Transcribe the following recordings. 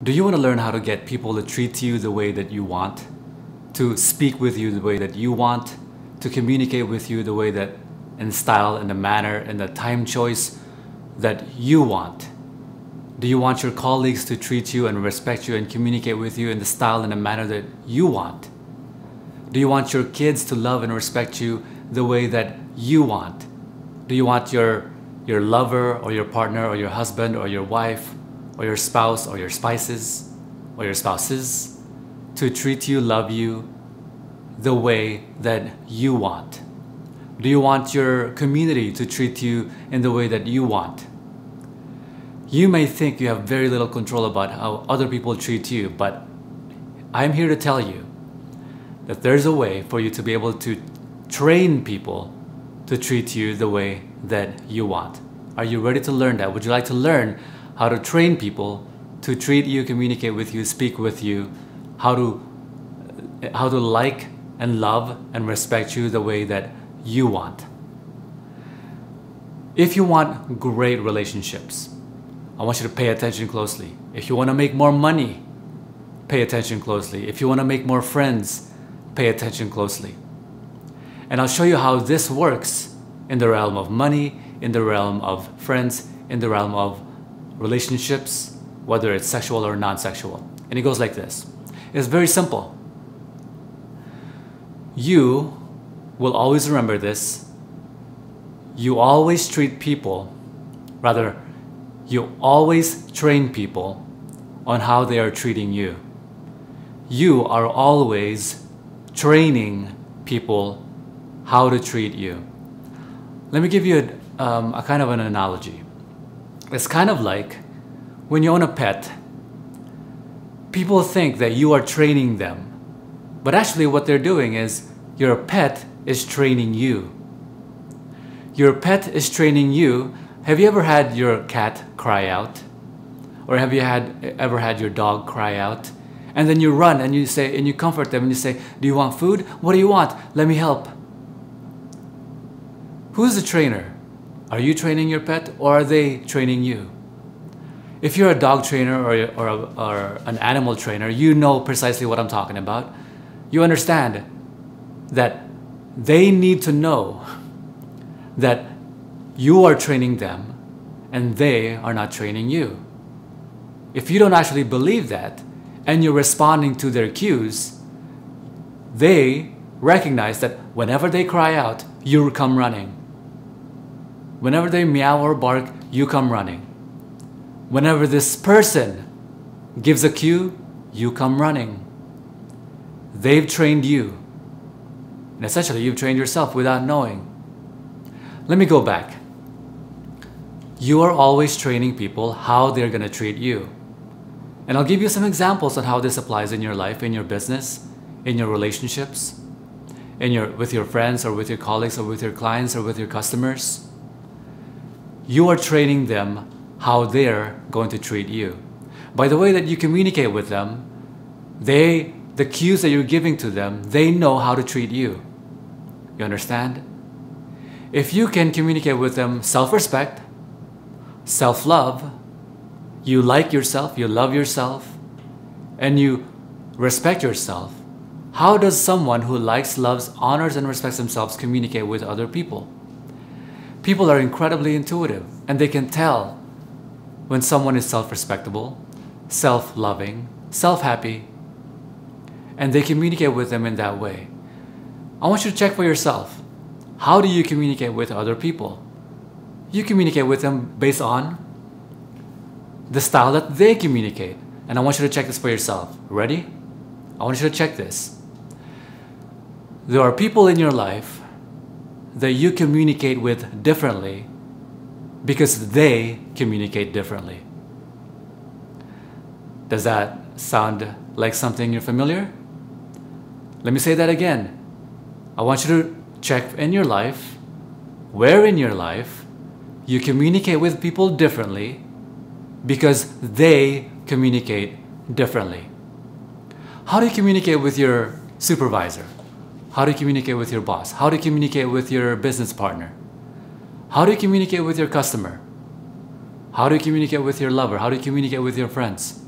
Do you want to learn how to get people to treat you the way that you want? To speak with you the way that you want? To communicate with you the way that, in style, in the manner, in the time choice that you want? Do you want your colleagues to treat you and respect you and communicate with you in the style and the manner that you want? Do you want your kids to love and respect you the way that you want? Do you want your lover or your partner or your husband or your wife or your spouse or your spouses to treat you, love you the way that you want? Do you want your community to treat you in the way that you want? You may think you have very little control about how other people treat you, but I'm here to tell you that there's a way for you to be able to train people to treat you the way that you want. Are you ready to learn that? Would you like to learn how to train people to treat you, communicate with you, speak with you, how to like and love and respect you the way that you want? If you want great relationships, I want you to pay attention closely. If you want to make more money, pay attention closely. If you want to make more friends, pay attention closely. And I'll show you how this works in the realm of money, in the realm of friends, in the realm of relationships, whether it's sexual or non-sexual. And it goes like this. It's very simple. You will always remember this. You always treat people, rather, you always train people on how they are treating you. You are always training people how to treat you. Let me give you a kind of an analogy. It's kind of like when you own a pet, people think that you are training them, but actually what they're doing is your pet is training you. Your pet is training you. Have you ever had your cat cry out? Or have you ever had your dog cry out? And then you run and you say, and you comfort them and you say, do you want food? What do you want? Let me help. Who's the trainer? Are you training your pet or are they training you? If you're a dog trainer or an animal trainer, you know precisely what I'm talking about. You understand that they need to know that you are training them and they are not training you. If you don't actually believe that and you're responding to their cues, they recognize that whenever they cry out, you come running. Whenever they meow or bark, you come running. Whenever this person gives a cue, you come running. They've trained you. And essentially, you've trained yourself without knowing. Let me go back. You are always training people how they're going to treat you. And I'll give you some examples on how this applies in your life, in your business, in your relationships, with your friends or with your colleagues or with your clients or with your customers. You are training them how they're going to treat you. By the way that you communicate with them, the cues that you're giving to them, they know how to treat you. You understand? If you can communicate with them self-respect, self-love, you like yourself, you love yourself, and you respect yourself, how does someone who likes, loves, honors, and respects themselves communicate with other people? People are incredibly intuitive, and they can tell when someone is self-respectable, self-loving, self-happy, and they communicate with them in that way. I want you to check for yourself. How do you communicate with other people? You communicate with them based on the style that they communicate. And I want you to check this for yourself. Ready? I want you to check this. There are people in your life that you communicate with differently because they communicate differently. Does that sound like something you're familiar? Let me say that again. I want you to check in your life, where in your life you communicate with people differently because they communicate differently. How do you communicate with your supervisor? How do you communicate with your boss? How do you communicate with your business partner? How do you communicate with your customer? How do you communicate with your lover? How do you communicate with your friends?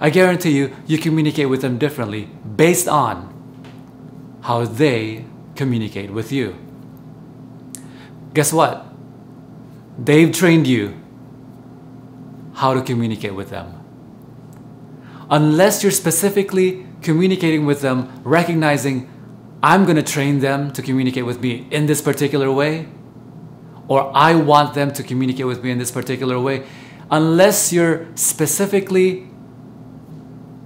I guarantee you, you communicate with them differently based on how they communicate with you. Guess what? They've trained you how to communicate with them. Unless you're specifically communicating with them, recognizing, I'm going to train them to communicate with me in this particular way, or I want them to communicate with me in this particular way, unless you're specifically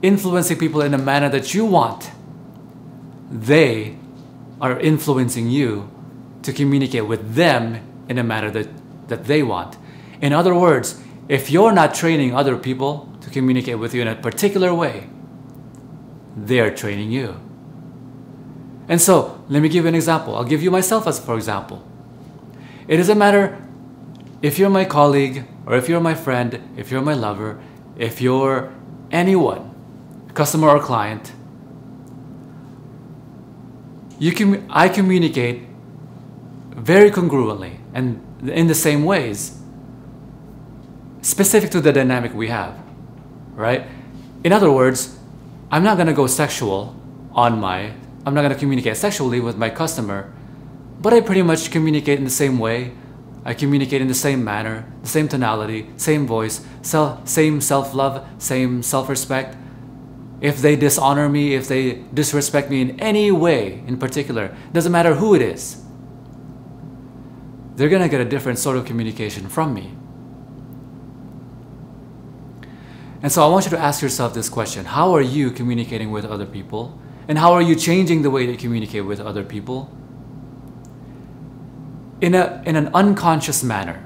influencing people in a manner that you want, they are influencing you to communicate with them in a manner that they want. In other words, if you're not training other people to communicate with you in a particular way, they're training you. And so, let me give you an example. I'll give you myself as for example. It doesn't matter if you're my colleague, or if you're my friend, if you're my lover, if you're anyone, customer or client, I communicate very congruently and in the same ways, specific to the dynamic we have, right? In other words, I'm not going to go sexual I'm not going to communicate sexually with my customer, but I pretty much communicate in the same way. I communicate in the same manner, the same tonality, same voice, same self-love, same self-respect. If they dishonor me, if they disrespect me in any way in particular, doesn't matter who it is, they're going to get a different sort of communication from me. And so I want you to ask yourself this question: how are you communicating with other people? And how are you changing the way that you communicate with other people in an unconscious manner?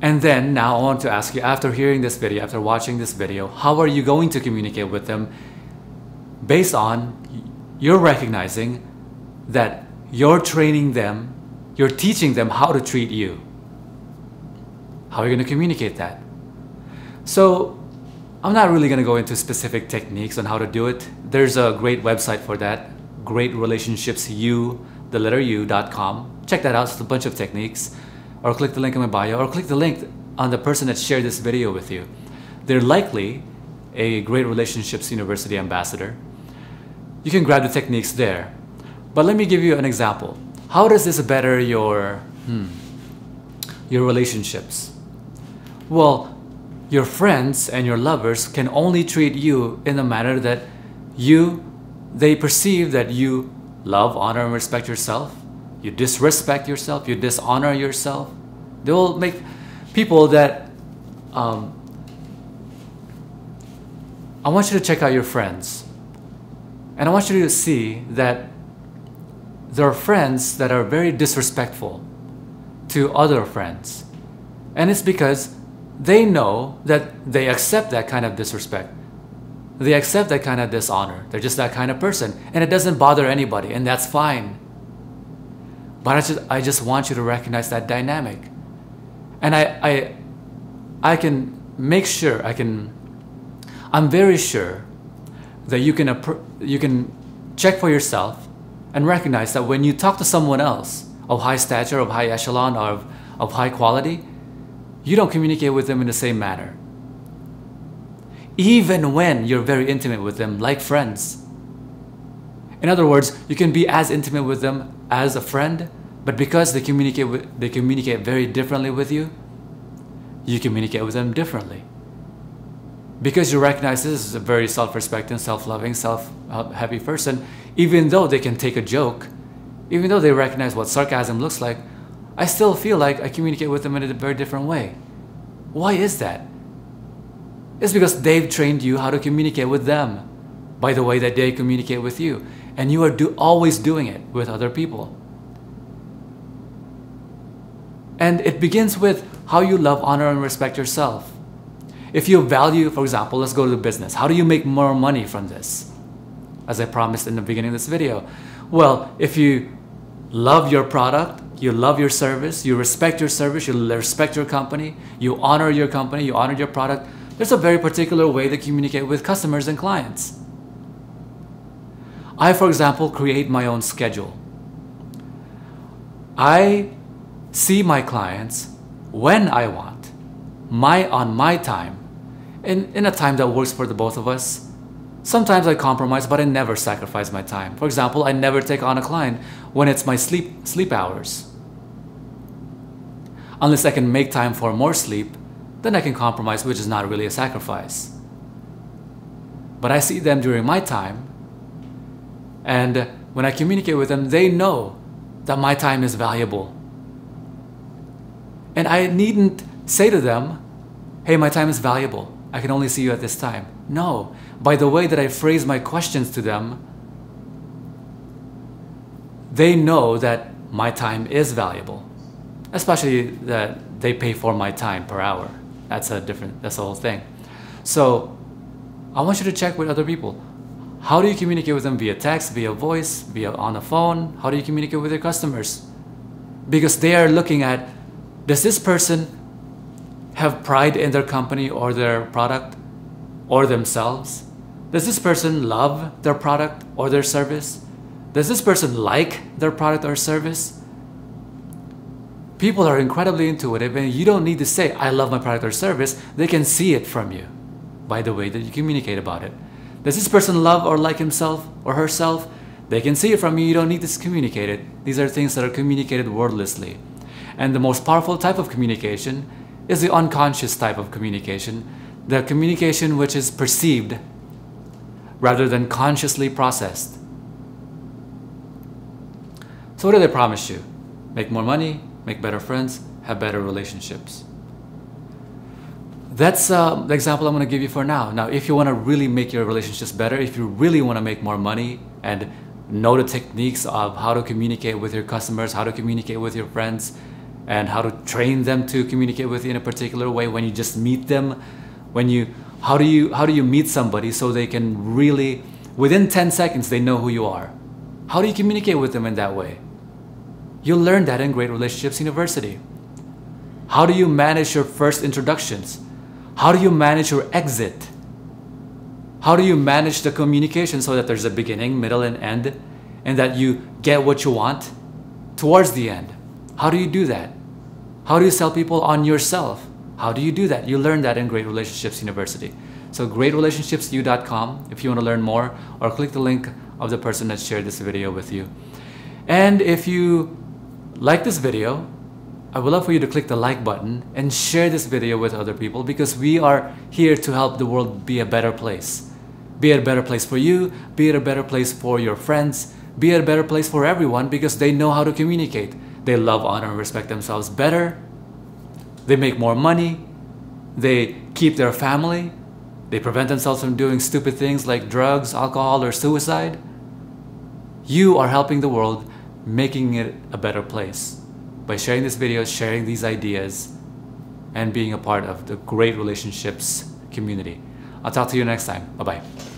And then now I want to ask you, after hearing this video, after watching this video, how are you going to communicate with them based on you're recognizing that you're training them, you're teaching them how to treat you? How are you going to communicate that? So I'm not really going to go into specific techniques on how to do it. There's a great website for that, greatrelationshipsu.com. Check that out. It's a bunch of techniques. Or click the link in my bio, or click the link on the person that shared this video with you. They're likely a Great Relationships University ambassador. You can grab the techniques there. But let me give you an example. How does this better your relationships? Well, your friends and your lovers can only treat you in a manner that they perceive that you love, honor, and respect yourself. You disrespect yourself, you dishonor yourself. They will make people that I want you to check out your friends. And I want you to see that there are friends that are very disrespectful to other friends. And it's because they know that they accept that kind of disrespect. They accept that kind of dishonor. They're just that kind of person. And it doesn't bother anybody, and that's fine. But I just want you to recognize that dynamic. And I can make sure, I'm very sure that you can check for yourself and recognize that when you talk to someone else of high stature, of high echelon, or of high quality, you don't communicate with them in the same manner. Even when you're very intimate with them, like friends. In other words, you can be as intimate with them as a friend, but because they communicate very differently with you, you communicate with them differently. Because you recognize this is a very self-respecting, self-loving, self-happy person, even though they can take a joke, even though they recognize what sarcasm looks like, I still feel like I communicate with them in a very different way. Why is that? It's because they've trained you how to communicate with them by the way that they communicate with you. And you are always doing it with other people. And it begins with how you love, honor, and respect yourself. If you value, for example, let's go to the business. How do you make more money from this? As I promised in the beginning of this video. Well, if you love your product, you love your service, you respect your service, you respect your company, you honor your company, you honor your product, there's a very particular way to communicate with customers and clients. I, for example, create my own schedule. I see my clients when I want, on my time, in a time that works for the both of us. Sometimes I compromise, but I never sacrifice my time. For example, I never take on a client when it's my sleep hours. Unless I can make time for more sleep, then I can compromise, which is not really a sacrifice. But I see them during my time, and when I communicate with them, they know that my time is valuable. And I needn't say to them, hey, my time is valuable. I can only see you at this time. No, by the way that I phrase my questions to them, they know that my time is valuable. Especially that they pay for my time per hour. That's the whole thing. So I want you to check with other people. How do you communicate with them? Via text, via voice, via on the phone? How do you communicate with your customers? Because they are looking at, does this person have pride in their company or their product or themselves? Does this person love their product or their service? Does this person like their product or service? People are incredibly intuitive, and you don't need to say, I love my product or service. They can see it from you by the way that you communicate about it. Does this person love or like himself or herself? They can see it from you. You don't need to communicate it. These are things that are communicated wordlessly. And the most powerful type of communication is the unconscious type of communication, the communication which is perceived rather than consciously processed. So what did I promise you? Make more money, make better friends, have better relationships. That's the example I'm going to give you for now. Now, if you want to really make your relationships better, if you really want to make more money and know the techniques of how to communicate with your customers, how to communicate with your friends, and how to train them to communicate with you in a particular way when you just meet them, how do you meet somebody so they can really, within 10 seconds, they know who you are? How do you communicate with them in that way? You'll learn that in Great Relationships University. How do you manage your first introductions? How do you manage your exit? How do you manage the communication so that there's a beginning, middle, and end, and that you get what you want towards the end? How do you do that? How do you sell people on yourself? How do you do that? You learn that in Great Relationships University. So greatrelationshipsu.com if you want to learn more, or click the link of the person that shared this video with you. And if you like this video, I would love for you to click the like button and share this video with other people, because we are here to help the world be a better place. Be it a better place for you, be it a better place for your friends, be it a better place for everyone, because they know how to communicate. They love, honor, and respect themselves better. They make more money. They keep their family. They prevent themselves from doing stupid things like drugs, alcohol, or suicide. You are helping the world, making it a better place by sharing this video, sharing these ideas, and being a part of the Great Relationships community. I'll talk to you next time. Bye-bye.